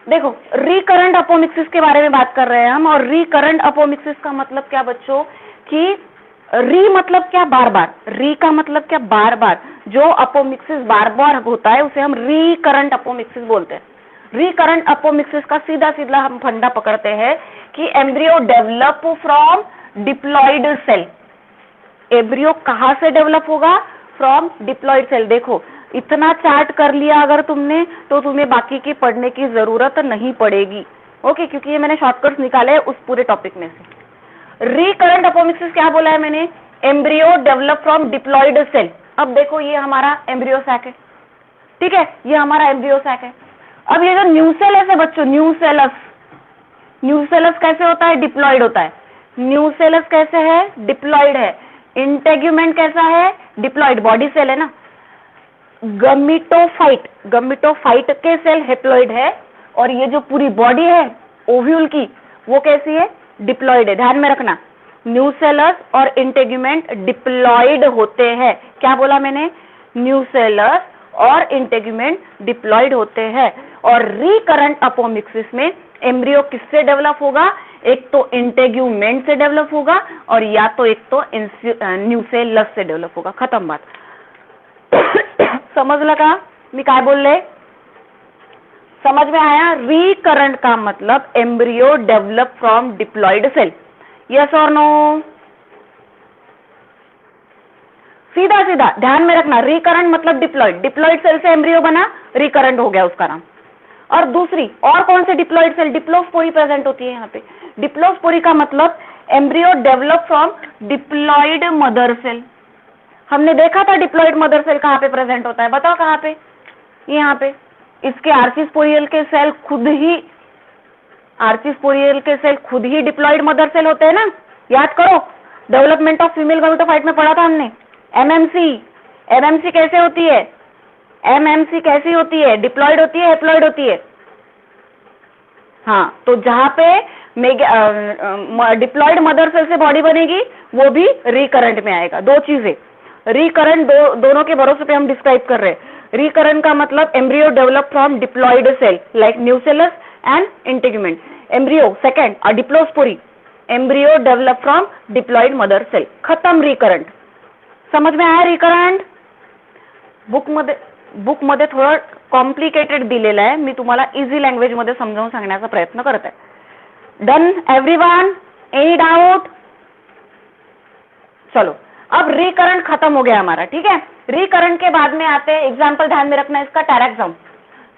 देखो, recurrent apomixis के बारे में बात कर रहे हैं हम। और रिकरेंट अपोमिक्सिस का मतलब क्या बच्चों कि री मतलब क्या, बार बार। री का मतलब क्या, बार बार। जो अपोमिक्सिस बार बार होता है उसे हम रिकरेंट अपोमिक्सिस बोलते हैं। रिकरेंट अपोमिक्सिस का सीधा सीधा हम फंडा पकड़ते हैं कि embryo develop from diploid cell. Embryo कहां से डेवलप होगा? From diploid cell. देखो, इतना चार्ट कर लिया अगर तुमने तो तुम्हें बाकी की पढ़ने की जरूरत नहीं पड़ेगी। ओके, क्योंकि ये मैंने शॉर्टकट्स निकाले उस पूरे टॉपिक में से। रिकरेंट अपोमिक्सिस क्या बोला है मैंने? Embryo develop from diploid cell. अब देखो, ये हमारा एम्ब्रियो सैक है, ठीक है, ये हमारा एम्ब्रियो सैक है। अब ये जो न्यूसेलस है बच्चों, न्यूसेलस, न्यूसेलस कैसे होता है? डिप्लॉइड होता है। न्यूसेलस कैसे है? डिप्लॉइड है। इंटेग्यूमेंट कैसा है? डिप्लॉइड, बॉडी सेल है ना। गमीटोफाइट, गमीटोफाइट के सेल हेप्लॉइड है। और ये जो पूरी बॉडी है ओव्यूल की, वो कैसी है? डिप्लॉइड है। ध्यान में रखना, न्यूसेलस और इंटेग्यूमेंट डिप्लॉइड होते हैं। क्या बोला मैंने? न्यूसेलस और इंटेग्यूमेंट डिप्लॉइड होते हैं। और रिकरेंट अपोमिक्सिस में एम्ब्रियो किससे डेवलप होगा? एक तो इंटेग्यूमेंट से डेवलप होगा और या तो एक तो न्यूसेलस से डेवलप होगा। खत्म बात। समझ लगा मी काय बोलले? समझ में आया? रिकरेंट का मतलब embryo develop from diploid cell. Yes और नो? सीधा सीधा ध्यान में रखना, रिकरेंट मतलब डिप्लॉइड। डिप्लॉइड सेल से एम्ब्रियो बना, रिकरेंट हो गया उसका नाम। और दूसरी और कौन से डिप्लॉइड सेल? डिप्लोस्पोरी प्रेजेंट होती है यहाँ पे। डिप्लोस्पोरी का मतलब embryo develop from diploid mother cell. हमने देखा था डिप्लॉइड मदर सेल कहाँ पे प्रेजेंट होता है, बताओ कहाँ पे? यहाँ पे। इसके आर्चिस्पोरियल के सेल खुद ही, आर्चिस्पोरियल के सेल खुद ही डिप्लॉइड मदर सेल होते हैं ना। याद करो, डेवलपमेंट ऑफ फीमेल गमीटोफाइट में पढ़ा था हमने। एमएमसी, एमएमसी कैसे होती है? एमएमसी कैसी होती है? डिप्लॉइड होती है, हेप्लॉइड होती है? हाँ, तो जहां पे डिप्लॉइड मदर सेल से बॉडी बनेगी वो भी रिकरेंट में आएगा। दो चीजें, रिकरेंट दोनों के भरोसे पे हम डिस्क्राइब कर रहे हैं। रिकरेंट का मतलब embryo develop from diploid cell like nucellus and integument. Embryo second, diplospory, embryo develop from diploid mother cell. खत्म रिकरेंट। समझ में आया रिकरेंट? बुक मध्ये थोडं कॉम्प्लिकेटेड दिलेलं आहे, मी तुम्हाला इझी लँग्वेज मध्ये समजावून सांगण्याचा प्रयत्न करत आहे। Done everyone? Any doubt? चलो, अब रिकरेंट खत्म हो गया हमारा, ठीक है। रिकरेंट के बाद में आते हैं एग्जाम्पल, ध्यान में रखना इसका, टैरेक्सम।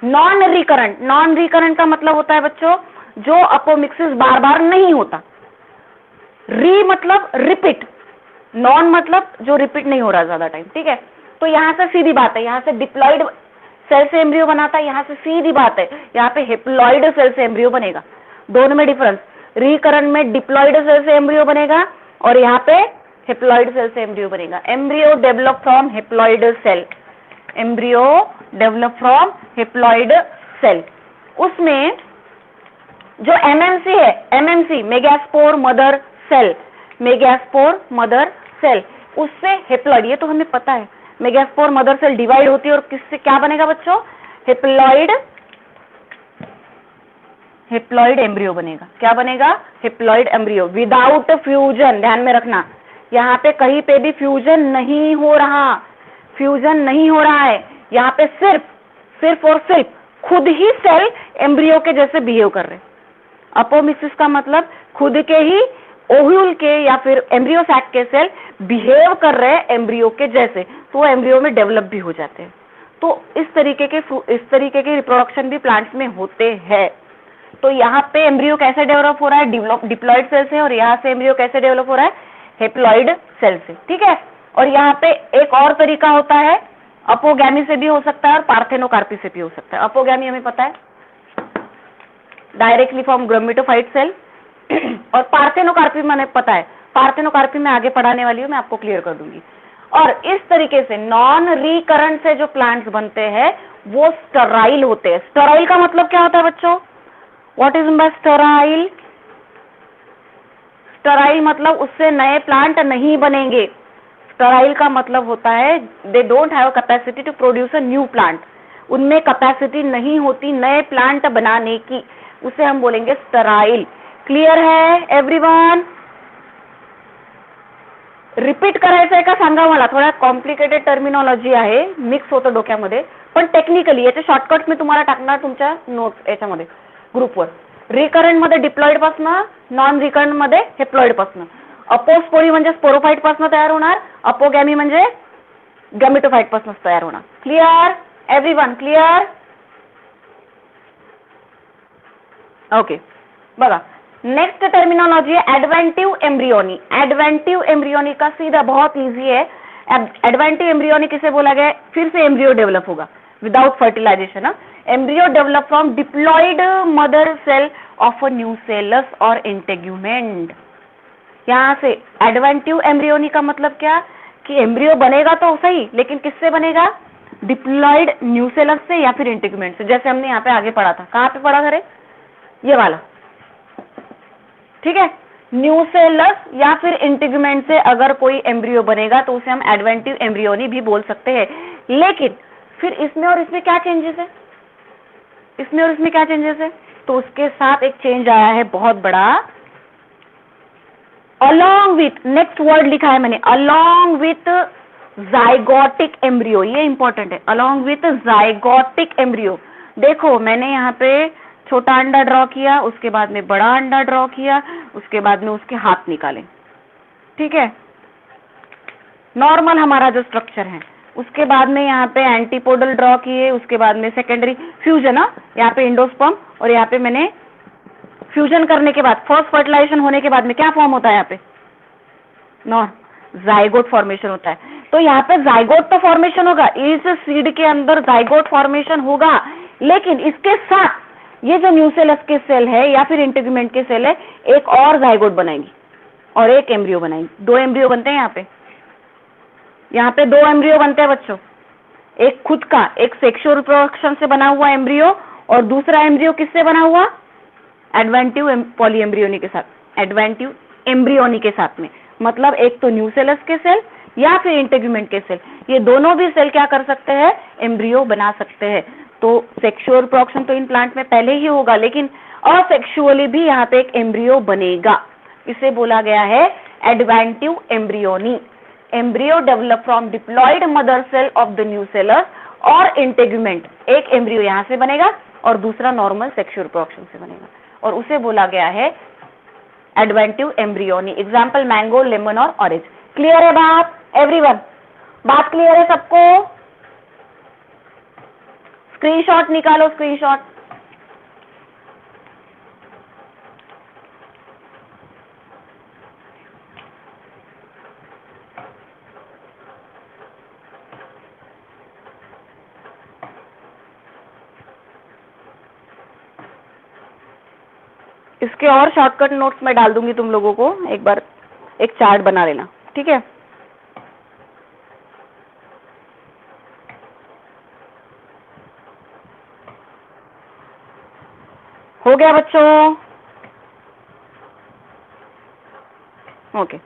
नॉन रिकरेंट, नॉन रिकरेंट का मतलब होता है बच्चों जो अपोमिक्सिस बार बार नहीं होता। री मतलब रिपीट, नॉन मतलब जो रिपीट नहीं हो रहा ज्यादा टाइम, ठीक है। तो यहां से सीधी बात है, यहां से डिप्लॉइड सेल से एम्ब्रियो बनाता है, यहां से सीधी बात है यहां पे हेप्लॉइड सेल से एम्ब्रियो बनेगा। दोनों में डिफरेंस, रिकरेंट में डिप्लॉइड सेल से एम्ब्रियो बनेगा और यहाँ पे हेप्लॉइड सेल से एम्ब्रियो बनेगा। Embryo develop from haploid cell, embryo develop from haploid cell. उसमें जो एमएमसी है, MMC megaspore mother cell, megaspore mother cell, उससे हेप्लॉइड, ये तो हमें पता है, मेगास्पोर मदर सेल डिवाइड होती है और किससे क्या बनेगा बच्चों? हेप्लॉइड, हेप्लॉइड एम्ब्रियो बनेगा। क्या बनेगा? Haploid embryo without fusion. ध्यान में रखना, यहाँ पे कहीं पे भी फ्यूजन नहीं हो रहा, फ्यूजन नहीं हो रहा है। यहाँ पे सिर्फ और सिर्फ खुद ही सेल एम्ब्रियो के जैसे बिहेव कर रहे हैं। अपोमिक्सिस का मतलब खुद के ही ओव्यूल के या फिर एम्ब्रियो सैक के सेल बिहेव कर रहे हैं एम्ब्रियो के जैसे, तो वो एम्ब्रियो में डेवलप भी हो जाते हैं। तो इस तरीके के रिप्रोडक्शन भी प्लांट्स में होते हैं। तो यहाँ पे एम्ब्रियो कैसे डेवलप हो रहा है? डिप्लॉइड सेल से। और यहाँ से एम्ब्रियो कैसे डेवलप हो रहा है? हेप्लॉइड सेल से, ठीक है। और यहाँ पे एक और तरीका होता है, अपोगैमी से भी हो सकता है और पार्थेनोकार्पी से भी हो सकता है। अपोगैमी हमें पता है, डायरेक्टली फ्रॉम गमीटोफाइट सेल, और पार्थेनोकार्पी मैंने पता है, पार्थेनोकार्पी में आगे पढ़ाने वाली हूँ, मैं आपको क्लियर कर दूंगी। और इस तरीके से नॉन रिकरेंट से जो प्लांट्स बनते हैं वो स्टराइल होते हैं। स्टराइल का मतलब क्या होता है बच्चों? What is by Sterlite? Sterlite मतलब उससे नए प्लांट नहीं बनेंगे। स्टराइल का मतलब होता है they don't have capacity to produce a new plant. उनमें कैपेसिटी नहीं होती नए प्लांट बनाने की, उसे हम बोलेंगे स्टराइल। क्लियर है एवरीवन? रिपीट करायचंय का सांगा मला, थोडा कॉम्प्लिकेटेड टर्मिनॉलॉजी आहे, मिक्स होतं डोक्यामध्ये, पण टेक्निकली याचे शॉर्टकट मी तुम्हाला टाकणार तुमच्या नोट्स याच्यामध्ये ग्रुपवर. रिकरंट मध्ये डिप्लॉइड पासनं, नॉन रिकरंट मध्ये हेप्लॉइड पासनं. अपोस्पोरी म्हणजे स्पोरोफाइट पासनं तयार होणार, अपोगॅमी म्हणजे गॅमेटोफाइट पासून तयार होणार. Clear everyone? क्लियर? ओके. बघा नेक्स्ट टर्मिनोलॉजी है एडवेंटिव एम्ब्रियोनी. एडवेंटिव एम्ब्रियोनी का सीधा बहुत इजी है. एडवेंटिव एम्ब्रियोनी किसे बोला गया? फिर से एम्ब्रियो डेवलप होगा without fertilization. Embryo develop from diploid mother cell of a nucellus और इंटेग्यूमेंट. यहाँ से एडवेंटिव एम्ब्रियोनी का मतलब क्या कि एम्ब्रियो बनेगा तो सही, लेकिन किससे बनेगा? डिप्लॉइड न्यूसेलस से या फिर इंटेग्यूमेंट से, जैसे हमने यहाँ पे आगे पढ़ा था. कहाँ पे पढ़ा था? ये वाला. ठीक है, न्यूसेलस या फिर इंटेग्यूमेंट से अगर कोई एम्ब्रियो बनेगा तो उसे हम एडवेंटिव एम्ब्रियोनी भी बोल सकते हैं. लेकिन फिर इसमें और इसमें क्या चेंजेस है? इसमें और इसमें क्या चेंजेस है? तो उसके साथ एक चेंज आया है बहुत बड़ा. अलॉन्ग विथ, नेक्स्ट वर्ड लिखा है मैंने, अलॉन्ग विथ जाइगोटिक एम्ब्रियो. ये इंपॉर्टेंट है, अलॉन्ग विथ जाइगोटिक एम्ब्रियो. देखो मैंने यहाँ पे छोटा अंडा ड्रॉ किया, उसके बाद में बड़ा अंडा ड्रॉ किया, उसके बाद में उसके हाथ निकाले. ठीक है, नॉर्मल हमारा जो स्ट्रक्चर है. उसके बाद में यहाँ पे एंटीपोडल ड्रॉ किए, उसके बाद में सेकेंडरी फ्यूजन. यहाँ पे इंडोस्पर्म और यहाँ पे मैंने फ्यूजन करने के बाद, फर्स्ट फर्टिलाइजेशन होने के बाद में क्या फॉर्म होता है? यहाँ पे जाइगोट फॉर्मेशन होता है. तो यहाँ पे जाइगोट तो फॉर्मेशन होगा, इस सीड के अंदर जाइगोट फॉर्मेशन होगा, लेकिन इसके साथ ये जो न्यूसेलस के सेल है या फिर इंटेग्यूमेंट के सेल है, एक और जाइगोट बनाएंगी और एक एम्ब्रियो बनाएंगी. दो एम्ब्रियो बनते हैं यहाँ पे दो एम्ब्रियो बनते हैं बच्चों. एक खुद का, एक सेक्सुअल रिप्रोडक्शन से बना हुआ एम्ब्रियो, और दूसरा एम्ब्रियो किससे बना हुआ? एडवेंटिव पॉलीएम्ब्रियोनी के साथ, एडवेंटिव एम्ब्रियोनी के साथ में. मतलब एक तो न्यूसेलस के सेल या फिर इंटेग्यूमेंट के सेल, ये दोनों भी सेल क्या कर सकते हैं? एम्ब्रियो बना सकते हैं. तो सेक्सुअल रिप्रोडक्शन तो इन प्लांट में पहले ही होगा, लेकिन असेक्सुअली भी यहाँ पे एक एम्ब्रियो बनेगा. इसे बोला गया है adventive embryony. Embryo develop from diploid mother cell of the nucellus और इंटेग्यूमेंट. एक एम्ब्रियो यहाँ से बनेगा और दूसरा नॉर्मल सेक्सुअल रिप्रोडक्शन से बनेगा, और उसे बोला गया है adventive embryony. Example mango, lemon और ऑरेंज. क्लियर है बात एवरीवन? बात क्लियर है सबको? स्क्रीनशॉट निकालो, स्क्रीनशॉट. इसके और शॉर्टकट नोट्स मैं डाल दूंगी तुम लोगों को, एक बार एक चार्ट बना लेना. ठीक है, हो गया बच्चों? ओके.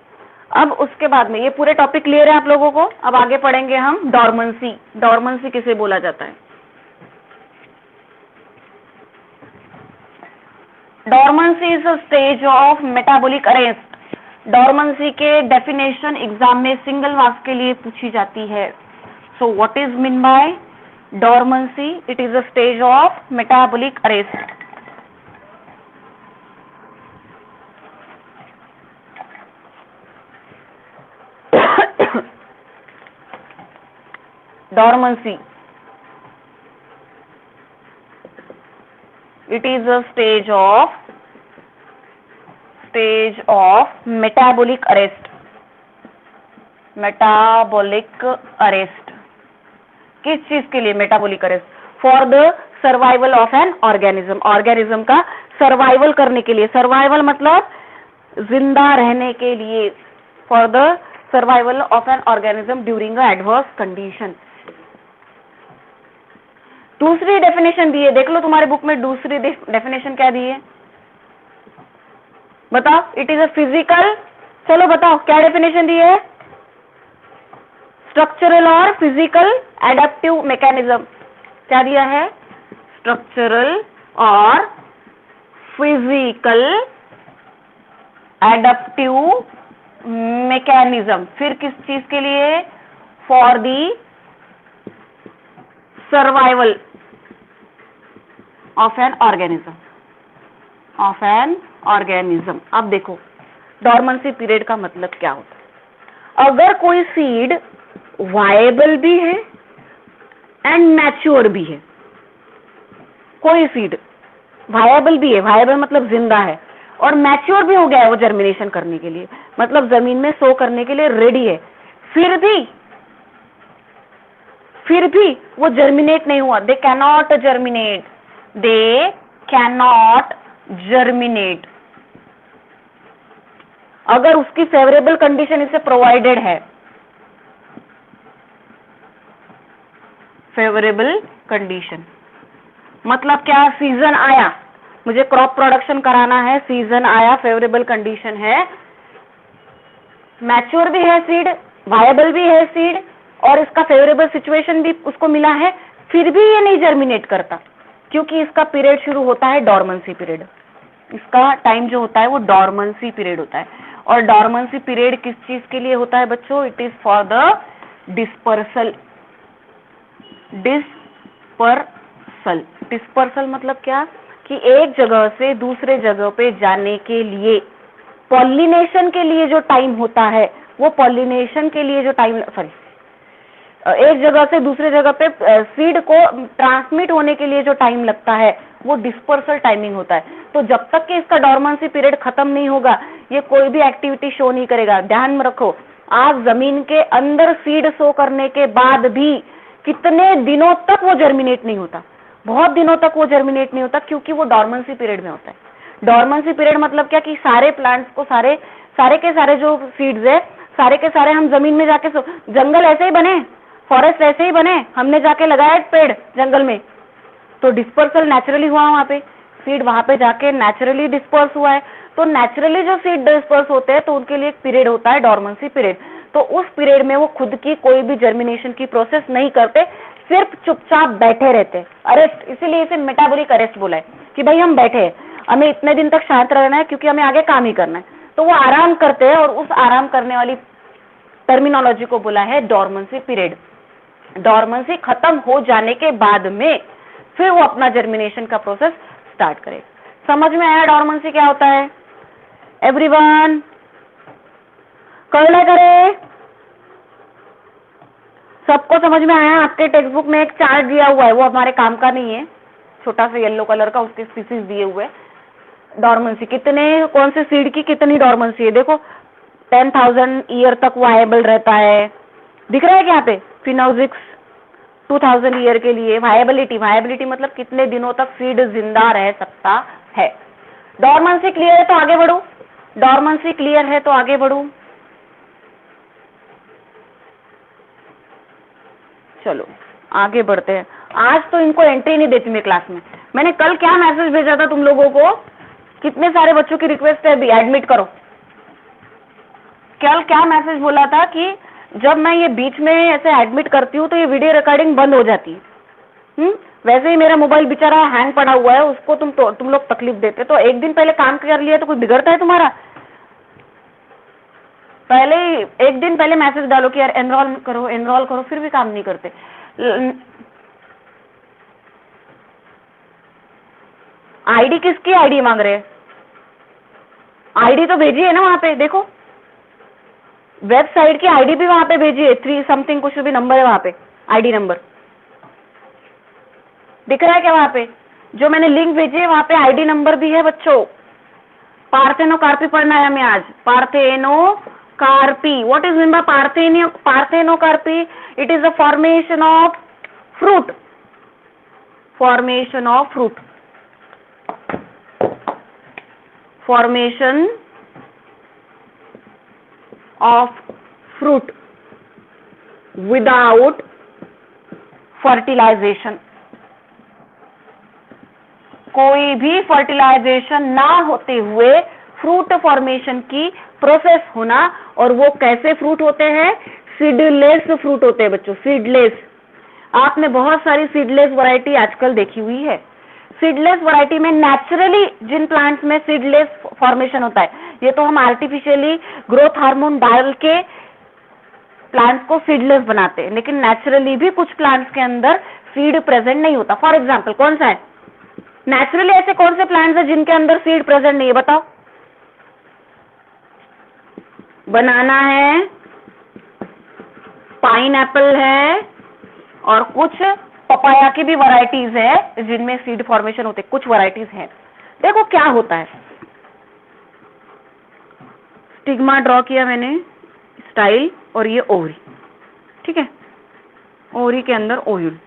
अब उसके बाद में ये पूरे टॉपिक क्लियर है आप लोगों को. अब आगे पढ़ेंगे हम डॉर्मेंसी. डॉर्मेंसी किसे बोला जाता है? Dormancy is a stage of metabolic arrest. Dormancy के डेफिनेशन एग्जाम में सिंगल मार्क्स के लिए पूछी जाती है. So what is mean bye dormancy? It is a stage of metabolic arrest. dormancy, it is a stage of metabolic arrest. metabolic arrest किस चीज के लिए? metabolic arrest for the survival of an organism. organism का survival करने के लिए. Survival मतलब जिंदा रहने के लिए. for the survival of an organism during a adverse condition. दूसरी डेफिनेशन दी है, देख लो तुम्हारे बुक में दूसरी डेफिनेशन क्या दी है, बताओ. इट इज अ फिजिकल, चलो बताओ क्या डेफिनेशन दी है? स्ट्रक्चरल और फिजिकल एडेप्टिव मैकेनिज्म. क्या दिया है? स्ट्रक्चरल और फिजिकल एडप्टिव मैकेनिज्म। फिर किस चीज के लिए? For the survival of an organism. अब देखो डॉर्मेंसी पीरियड का मतलब क्या होता है। अगर कोई सीड वायबल भी है एंड मैच्योर भी है, कोई सीड वायबल भी है, वायबल मतलब जिंदा है, और मैच्योर भी हो गया है वो जर्मिनेशन करने के लिए, मतलब जमीन में सो करने के लिए रेडी है, फिर भी वो जर्मिनेट नहीं हुआ, दे कैनॉट जर्मिनेट। अगर उसकी फेवरेबल कंडीशन इसे प्रोवाइडेड है, फेवरेबल कंडीशन मतलब क्या? सीजन आया, मुझे क्रॉप प्रोडक्शन कराना है, सीजन आया, फेवरेबल कंडीशन है, मैच्योर भी है सीड, वायबल भी है सीड, और इसका फेवरेबल सिचुएशन भी उसको मिला है, फिर भी ये नहीं जर्मिनेट करता, क्योंकि इसका पीरियड शुरू होता है डॉर्मेंसी पीरियड। इसका टाइम जो होता है वो डॉर्मेंसी पीरियड होता है। और डॉर्मेंसी पीरियड किस चीज के लिए होता है बच्चों? It is for the dispersal. Dispersal मतलब क्या? कि एक जगह से दूसरे जगह पे जाने के लिए, पॉलिनेशन के लिए जो टाइम होता है, वो पॉलिनेशन के लिए जो टाइम, एक जगह से दूसरे जगह पे सीड को ट्रांसमिट होने के लिए जो टाइम लगता है, वो डिस्पर्सल टाइमिंग होता है। तो जब तक कि इसका डॉर्मेंसी पीरियड खत्म नहीं होगा, ये कोई भी एक्टिविटी शो नहीं करेगा। ध्यान में रखो, आज जमीन के अंदर सीड शो करने के बाद भी कितने दिनों तक वो जर्मिनेट नहीं होता, बहुत दिनों तक वो जर्मिनेट नहीं होता, क्योंकि वो डॉर्मेंसी पीरियड में होता है। डॉर्मेंसी पीरियड मतलब क्या? कि सारे प्लांट्स को, सारे के सारे जो सीड्स है, सारे के सारे हम जमीन में जाके, जंगल ऐसे ही बने, फॉरेस्ट ऐसे ही बने, हमने जाके लगाया पेड़ जंगल में, तो डिस्पर्सल नेचुरली हुआ, वहां पे सीड वहां पे जाके नेचुरली डिस्पर्स हुआ है। तो नेचुरली जो सीड डिस्पर्स होते हैं, तो उनके लिए एक पीरियड होता है डॉर्मेंसी पीरियड। तो उस पीरियड में वो खुद की कोई भी जर्मिनेशन की प्रोसेस नहीं करते, सिर्फ चुपचाप बैठे रहते हैं, अरेस्ट। इसीलिए इसे मेटाबॉलिक अरेस्ट बोला है, कि भाई हम बैठे हैं, हमें इतने दिन तक शांत रहना है, क्योंकि हमें आगे काम ही करना है। तो वो आराम करते हैं, और उस आराम करने वाली टर्मिनोलॉजी को बोला है डॉर्मेंसी पीरियड। डॉर्मेंसी खत्म हो जाने के बाद में फिर वो अपना जर्मिनेशन का प्रोसेस स्टार्ट करे। समझ में आया डॉर्मेंसी क्या होता है? एवरीवन करे, सबको समझ में आया? आपके टेक्स्ट बुक में एक चार्ट दिया हुआ है, वो हमारे काम का नहीं है, छोटा सा येलो कलर का, उसके स्पीसीज दिए हुए। डॉर्मेंसी कितने, कौन से सीड की कितनी डॉर्मेंसी है, देखो 10,000 ईयर तक वायबल रहता है, दिख रहा है क्या यहाँ पे? फिनोजिक्स 2000 ईयर के लिए वायबिलिटी मतलब कितने दिनों तक सीड जिंदा रह सकता है। डॉर्मेंसी क्लियर है तो आगे बढ़ू, डॉर्मेंसी क्लियर है तो आगे बढ़ू। चलो आगे बढ़ते हैं। आज तो इनको एंट्री नहीं देती मैं क्लास में। मैंने कल क्या मैसेज भेजा था तुम लोगों को? कितने सारे बच्चों की रिक्वेस्ट है, भी एडमिट करो। कल क्या मैसेज बोला था कि जब मैं ये बीच में ऐसे एडमिट करती हूँ तो ये वीडियो रिकॉर्डिंग बंद हो जाती है। वैसे ही मेरा मोबाइल बेचारा हैंग पड़ा हुआ है, उसको तुम लोग तकलीफ देते, तो एक दिन पहले काम कर लिया तो कुछ बिगड़ता है तुम्हारा? पहले ही एक दिन पहले मैसेज डालो कि यार एनरोल करो, फिर भी काम नहीं करते। आईडी किसकी आईडी मांग रहे हैं? आईडी तो भेजी है ना वहां पे, देखो वेबसाइट की आईडी भी वहां पे भेजी है, 3 समथिंग कुछ भी नंबर है वहां पे, आईडी नंबर दिख रहा है क्या वहां पे? जो मैंने लिंक भेजी है वहां पे आईडी नंबर भी है बच्चों। पार्थेनोकार्पी पढ़ना है हमें आज। Parthenocarpy, what is mean by parthenocarpy? It is the formation of fruit, formation of fruit, formation of fruit without fertilization. कोई भी फर्टिलाइजेशन ना होते हुए फ्रूट फॉर्मेशन की प्रोसेस होना। और वो कैसे फ्रूट होते हैं? सीडलेस फ्रूट होते हैं बच्चों, सीडलेस। आपने बहुत सारी सीडलेस वैरायटी आजकल देखी हुई है। सीडलेस वैरायटी में नेचुरली जिन प्लांट्स में सीडलेस फॉर्मेशन होता है, ये तो हम आर्टिफिशियली ग्रोथ हार्मोन डाल के प्लांट्स को सीडलेस बनाते हैं, लेकिन नेचुरली भी कुछ प्लांट्स के अंदर सीड प्रेजेंट नहीं होता। फॉर एग्जाम्पल कौन सा है नेचुरली, ऐसे कौन से प्लांट्स है जिनके अंदर सीड प्रेजेंट नहीं है, बताओ? बनाना है, पाइन एप्पल है, और कुछ पपाया की भी वैरायटीज है जिनमें सीड फॉर्मेशन होते, कुछ वैरायटीज हैं। देखो क्या होता है, स्टिग्मा ड्रॉ किया मैंने, स्टाइल, और ये ओवरी, ठीक है, ओवरी के अंदर ओव्यूल।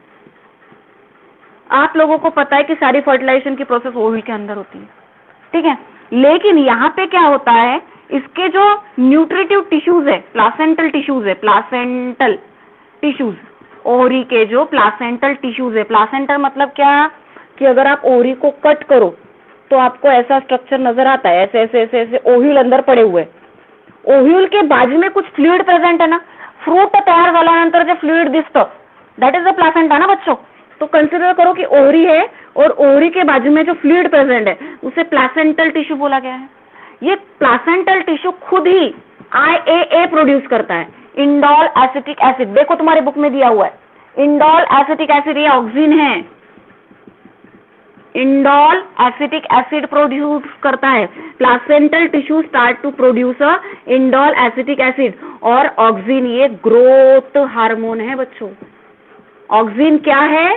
आप लोगों को पता है कि सारी फर्टिलाइजेशन की प्रोसेस ओव्यूल के अंदर होती है, ठीक है। लेकिन यहाँ पे क्या होता है, इसके जो न्यूट्रिटिव टिश्यूज है, प्लासेंटल टिश्यूज है, प्लासेंटल टिश्यूज, ओवरी के जो प्लासेंटल टिश्यूज है, प्लासेंटल मतलब क्या कि अगर आप ओवरी को कट करो तो आपको ऐसा स्ट्रक्चर नजर आता है, ऐसे ऐसे ऐसे ऐसे ओव्यूल अंदर पड़े हुए। ओव्यूल के बाजू में कुछ फ्लूइड प्रेजेंट है ना, फ्रूट तयार झाल्यानंतर जे फ्लूइड दिसतं दैट इज द प्लासेंटा ना बच्चों। तो कंसिडर करो कि ओवरी है और ओवरी के बाजू में जो फ्लूइड प्रेजेंट है उसे प्लासेंटल टिश्यू बोला गया है। ये प्लासेंटल टिश्यू खुद ही IAA प्रोड्यूस करता है, इंडोल एसिटिक एसिड। देखो तुम्हारे बुक में दिया हुआ है, इंडोल एसिटिक एसिड, ये ऑक्सीन है, इंडोल एसिटिक एसिड प्रोड्यूस करता है। Placental tissue start to produce indole acetic acid, और ऑक्सीन ये ग्रोथ हार्मोन है बच्चों। ऑक्सीन क्या है?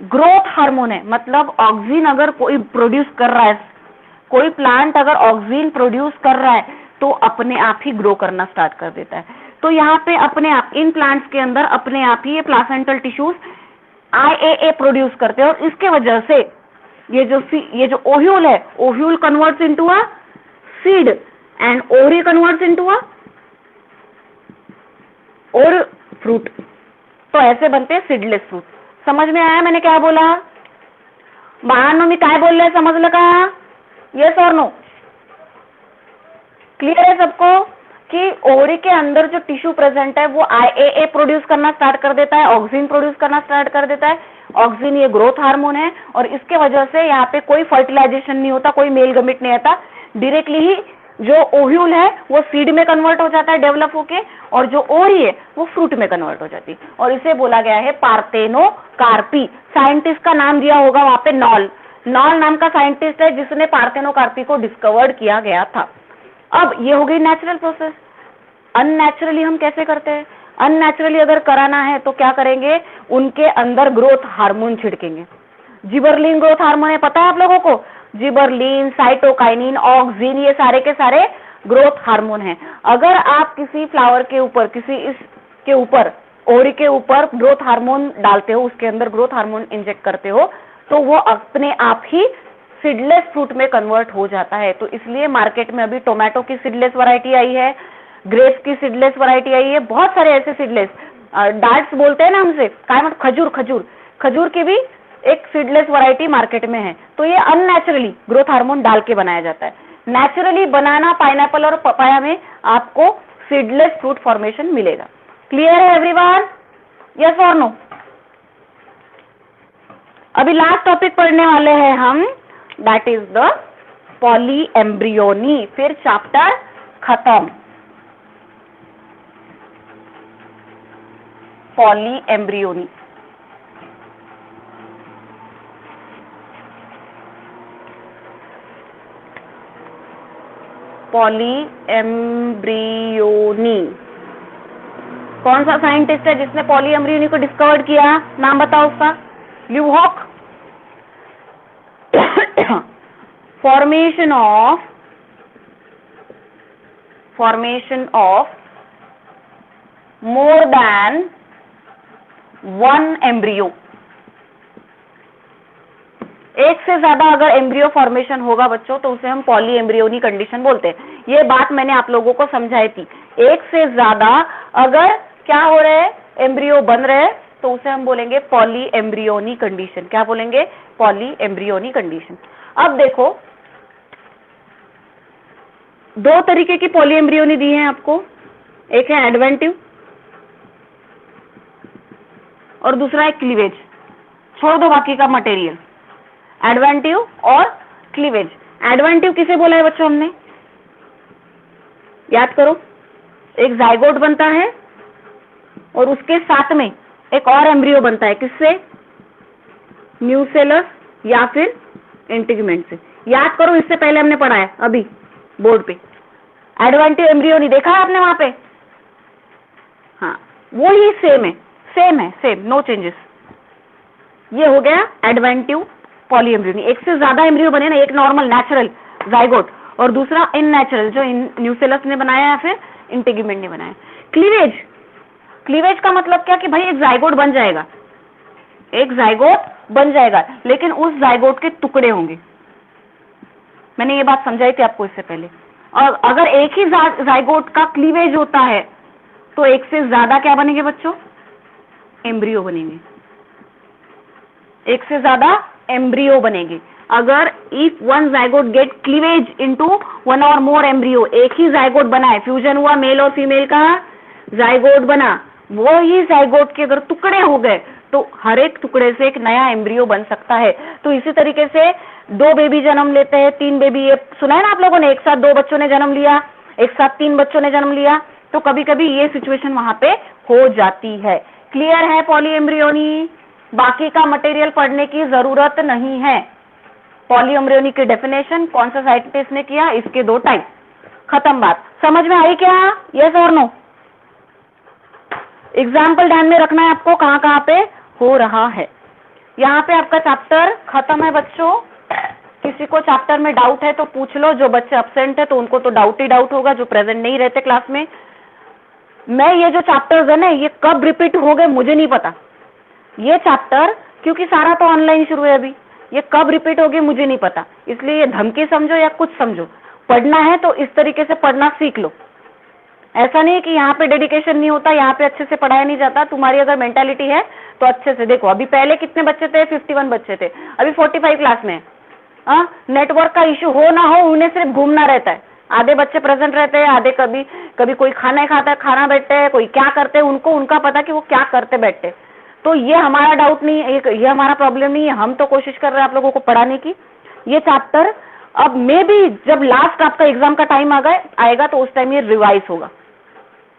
ग्रोथ हार्मोन है। मतलब ऑक्सीन अगर कोई प्रोड्यूस कर रहा है, कोई प्लांट अगर ऑक्सीन प्रोड्यूस कर रहा है तो अपने आप ही ग्रो करना स्टार्ट कर देता है। तो यहाँ पे अपने आप इन प्लांट्स के अंदर अपने आप ही ये प्लासेंटल टिश्यूज IAA प्रोड्यूस करते हैं, और इसके वजह से ये जो ओव्यूल है, ovule converts into a seed and ovary converts into a और फ्रूट। तो ऐसे बनते हैं सीडलेस फ्रूट। समझ में आया मैंने क्या बोला? बाळांनो मी काय बोलले समजलं का? यस और नो? क्लियर है सबको कि ओवरी के अंदर जो टिश्यू प्रेजेंट है वो IAA प्रोड्यूस करना स्टार्ट कर देता है, ऑक्सीन प्रोड्यूस करना स्टार्ट कर देता है। ऑक्सीन ये ग्रोथ हार्मोन है, और इसके वजह से यहाँ पे कोई फर्टिलाइजेशन नहीं होता, कोई मेल गमिट नहीं आता, डायरेक्टली ही जो ओव्यूल है वो सीड में कन्वर्ट हो जाता है डेवलप होके, और जो ओवरी है वो फ्रूट में कन्वर्ट हो जाती है, और इसे बोला गया है पार्थेनोकार्पी। साइंटिस्ट का नाम दिया होगा वहां पे नॉल नाम का साइंटिस्ट है जिसने पार्थेनोकार्पी को डिस्कवर्ड किया गया था। अब ये हो गई नेचुरल प्रोसेस। अननेचुरली हम कैसे करते हैं? अननेचुरली अगर कराना है तो क्या करेंगे, उनके अंदर ग्रोथ हार्मोन छिड़केंगे। जिबरलिन ग्रोथ हार्मोन है, पता है आप लोगों को? जिबरलिन, साइटोकाइनिन, ऑक्सीन, ये सारे के सारे ग्रोथ हार्मोन हैं। अगर आप किसी फ्लावर के ऊपर, किसी इसके ऊपर, ओवरी के ऊपर ग्रोथ हार्मोन डालते हो, उसके अंदर ग्रोथ हार्मोन इंजेक्ट करते हो, तो वो अपने आप ही सीडलेस फ्रूट में कन्वर्ट हो जाता है। तो इसलिए मार्केट में अभी टोमेटो की सीडलेस वैरायटी आई है, ग्रेप्स की सीडलेस वैरायटी आई है, बहुत सारे ऐसे सीडलेस, डार्ट्स बोलते हैं ना हमसे, काय मत खजूर की भी एक सीडलेस वैरायटी मार्केट में है। तो ये अननेचुरली ग्रोथ हार्मोन डाल के बनाया जाता है। नेचुरली बनाना, पाइनएप्पल और पपाया में आपको सीडलेस फ्रूट फॉर्मेशन मिलेगा। क्लियर है एवरीवन? यस और नो? अभी लास्ट टॉपिक पढ़ने वाले हैं हम, दैट इज द पॉलीएम्ब्रियोनी। फिर चैप्टर खत्म। पॉलीएम्ब्रियोनी, पॉलीएम्ब्रियोनी कौन सा साइंटिस्ट है जिसने पॉलीएम्ब्रियोनी को डिस्कवर किया? नाम बताओ उसका। Leeuwenhoek. Formation of more than one embryo, एक से ज्यादा अगर एम्ब्रियो फॉर्मेशन होगा बच्चों तो उसे हम पॉलीएम्ब्रियोनी कंडीशन बोलते हैं। ये बात मैंने आप लोगों को समझाई थी। एक से ज्यादा अगर क्या हो रहे हैं, एम्ब्रियो बन रहे हैं, तो उसे हम बोलेंगे पॉलीएम्ब्रियोनी कंडीशन। क्या बोलेंगे? Polyembryony condition. अब देखो, दो तरीके की पॉलीएम्ब्रियोनी दी है आपको। एक है एडवेंटिव, और दूसरा है क्लीवेज। छोड़ दो बाकी का मटेरियल, एडवेंटिव और क्लीवेज। एडवेंटिव किसे बोला है बच्चों हमने, याद करो, एक जाइगोट बनता है और उसके साथ में एक और एम्ब्रियो बनता है, किससे, न्यूसेलस या फिर इंटीग्यूमेंट से। याद करो, इससे पहले हमने पढ़ा है अभी बोर्ड पे, एडवेंटिव एम्ब्रियो नहीं देखा है आपने वहां पे, हाँ वो ही सेम है, सेम, नो चेंजेस। ये हो गया एडवेंटिव पॉली एम्ब्रियो। एक से ज्यादा एम्ब्रियो बने ना, एक नॉर्मल नेचुरल जाइगोट और दूसरा इन नेचुरल जो न्यूसेलस ने बनाया या फिर इंटीग्यूमेंट ने बनाया। क्लीवेज, क्लीवेज का मतलब क्या कि भाई एक जाइगोट बन जाएगा, एक जाइगोट बन जाएगा, लेकिन उस जाइगोट के टुकड़े होंगे। मैंने ये बात समझाई थी आपको इससे पहले। और अगर एक ही जाइगोट का क्लीवेज होता है तो एक से ज्यादा क्या बनेंगे बच्चों, एम्ब्रियो बनेंगे, एक से ज्यादा एम्ब्रियो बनेंगे। अगर if one zygote get cleavage into one और मोर एम्ब्रियो, एक ही जाइगोट बना है, फ्यूजन हुआ मेल और फीमेल का, जाइगोट बना, वो ही जाइगोट के अगर टुकड़े हो गए तो हर एक टुकड़े से एक नया एम्ब्रियो बन सकता है। तो इसी तरीके से 2 बेबी जन्म लेते हैं, 3 बेबी, ये सुना है ना आप लोगों ने, एक साथ 2 बच्चों ने जन्म लिया, एक साथ 3 बच्चों ने जन्म लिया, तो कभी कभी ये सिचुएशन वहां पे हो जाती है। क्लियर है पॉली एम्ब्रियोनी, बाकी का मटेरियल पढ़ने की जरूरत नहीं है। पॉली एम्ब्रियोनी की डेफिनेशन कौन सा साइंटिस्ट ने किया, इसके 2 टाइप, खत्म बात। समझ में आई क्या, यस और नो? एग्जाम्पल ध्यान में रखना है आपको, कहां कहां पे हो रहा है। यहाँ पे आपका चैप्टर खत्म है बच्चों। किसी को चैप्टर में डाउट है तो पूछ लो, जो बच्चे अब्सेंट है तो उनको तो डाउट ही डाउट होगा, जो प्रेजेंट नहीं रहते क्लास में। मैं ये जो चैप्टर्स है ना, ये कब रिपीट हो गए मुझे नहीं पता, ये चैप्टर, क्योंकि सारा तो ऑनलाइन शुरू है अभी, ये कब रिपीट होगी मुझे नहीं पता। इसलिए ये धमकी समझो या कुछ समझो, पढ़ना है तो इस तरीके से पढ़ना सीख लो। ऐसा नहीं है कि यहाँ पे डेडिकेशन नहीं होता, यहाँ पे अच्छे से पढ़ाया नहीं जाता। तुम्हारी अगर मेंटालिटी है तो अच्छे से देखो। अभी पहले कितने बच्चे थे, 51 बच्चे थे, अभी 45 क्लास में। नेटवर्क का इश्यू हो ना हो, उन्हें सिर्फ घूमना रहता है। आधे बच्चे प्रेजेंट रहते हैं, आधे कभी कभी कोई खाना खाता है, खाना बैठते हैं, कोई क्या करते हैं, उनको उनका पता कि वो क्या करते बैठते। तो ये हमारा डाउट नहीं है, ये हमारा प्रॉब्लम नहीं है। हम तो कोशिश कर रहे हैं आप लोगों को पढ़ाने की। ये चैप्टर अब मे भी जब लास्ट आपका एग्जाम का टाइम आएगा तो उस टाइम ये रिवाइज होगा,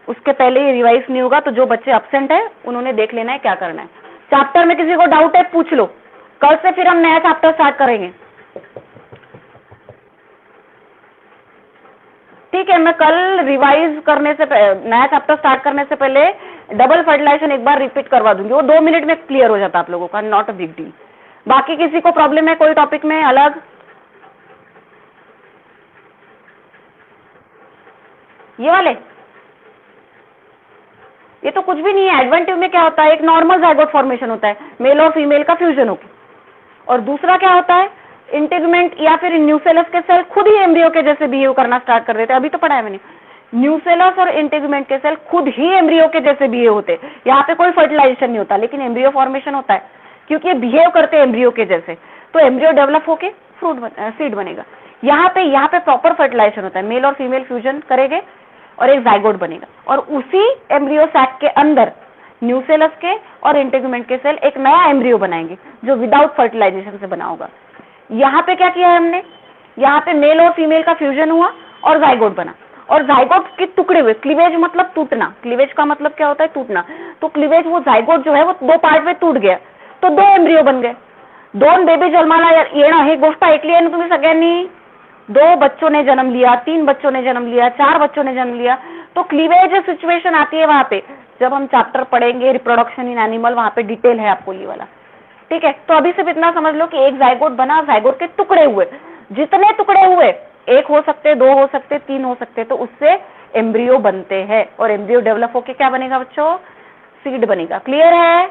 उसके पहले ये रिवाइज नहीं होगा। तो जो बच्चे अब्सेंट है उन्होंने देख लेना है क्या करना है। चैप्टर में किसी को डाउट है पूछ लो, कल से फिर हम नया चैप्टर स्टार्ट करेंगे। ठीक है, मैं कल रिवाइज करने से नया चैप्टर स्टार्ट करने से पहले डबल फर्टिलाइजेशन एक बार रिपीट करवा दूंगी, वो 2 मिनट में क्लियर हो जाता आप लोगों का, नॉट अ बिग डील। बाकी किसी को प्रॉब्लम है कोई टॉपिक में अलग? ये वाले, ये तो कुछ भी नहीं है। एडवेंटिव में क्या होता है, एक नॉर्मल जाइगोट फॉर्मेशन होता है, मेल और फीमेल का फ्यूजन होकर। और दूसरा क्या होता है, इंटीग्यूमेंट या फिर न्यूसेलस के सेल खुद ही एम्ब्रियो के जैसे बिहेव करना स्टार्ट कर देते हैं। अभी तो पढ़ा है मैंने, न्यूसेलस और इंटीग्यूमेंट के सेल खुद ही एम्ब्रियो के जैसे बिहेव होते हैं। यहाँ पे कोई फर्टिलाइजेशन नहीं होता, लेकिन एम्ब्रियो फॉर्मेशन होता है, क्योंकि ये बिहेव करते हैं एम्ब्रियो के जैसे। तो एम्ब्रियो डेवलप होके सीड बनेगा। यहाँ पे प्रॉपर फर्टिलाइजेशन होता है, मेल और फीमेल फ्यूजन करेंगे और एक जाइगोट बनेगा, और उसी एम्ब्रियो सैक के अंदर न्यूसेलस के और इंटीग्यूमेंट के सेल एक नया एम्ब्रियो बनाएंगे जो विदाउट फर्टिलाइजेशन से बना होगा। यहाँ पे क्या किया है हमने, यहाँ पे मेल और फीमेल का फ्यूजन हुआ और जाइगोट बना, और जाइगोट के टुकड़े हुए। क्लीवेज मतलब टूटना, क्लीवेज का मतलब क्या होता है, टूटना। तो क्लीवेज, वो जाइगोट जो है वो 2 पार्ट में टूट गया, तो 2 एम्ब्रियो बन गए। 2 बेबी जन्माला येणं हे गोष्ट ऐकली आहे ना तुम्ही सगळ्यांनी। 2 बच्चों ने जन्म लिया, 3 बच्चों ने जन्म लिया, 4 बच्चों ने जन्म लिया, तो क्लीवेज सिचुएशन आती है वहां पे। जब हम चैप्टर पढ़ेंगे रिप्रोडक्शन इन एनिमल, वहां पे डिटेल है आपको ये वाला। ठीक है, तो अभी सिर्फ इतना समझ लो कि एक जाइगोट बना, जाइगोट के टुकड़े हुए, जितने टुकड़े हुए, 1 हो सकते, 2 हो सकते, 3 हो सकते, तो उससे एम्ब्रियो बनते हैं, और एम्ब्रियो डेवलप होके क्या बनेगा बच्चों, सीड बनेगा। क्लियर है,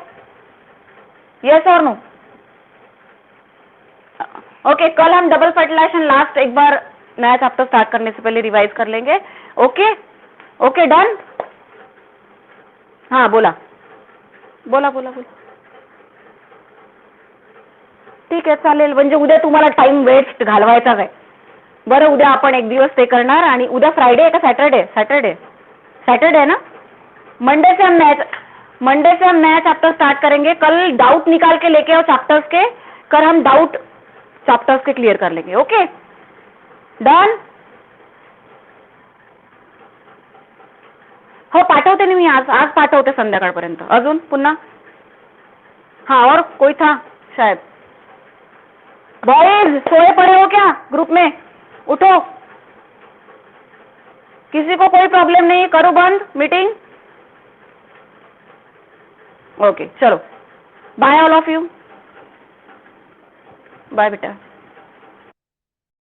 यस और नो? ओके, कल हम डबल फर्टिलाइजेशन लास्ट एक बार नया चैप्टर स्टार्ट करने से पहले रिवाइज कर लेंगे। Okay okay, done? हाँ बोला बोला बोला बोला। ठीक आहे, चालेल. म्हणजे उद्या तुम्हाला टाइम वेस्ट घालवायचाच आहे. बरं, उद्या आपण एक दिवस ते करणार. आणि उद्या फ्रायडे आहे का सॅटरडे? सॅटरडे आहे ना. मंडे से हम नया मंडे से हम नया चैप्टर स्टार्ट करेंगे। कल डाउट निकाल के लेके आओ चैप्टर्स के, कल हम डाउट चैप्टर्स के क्लियर कर लेंगे। Okay done. हो पाठवते नाही मी आज पाठवते संध्याकाळपर्यंत। अजून पुन्हा हाँ और कोई था शायद। बॉयज सोए पड़े हो क्या ग्रुप में? उठो, किसी को कोई प्रॉब्लम नहीं? करो बंद मीटिंग। ओके चलो bye all of you, bye बेटा।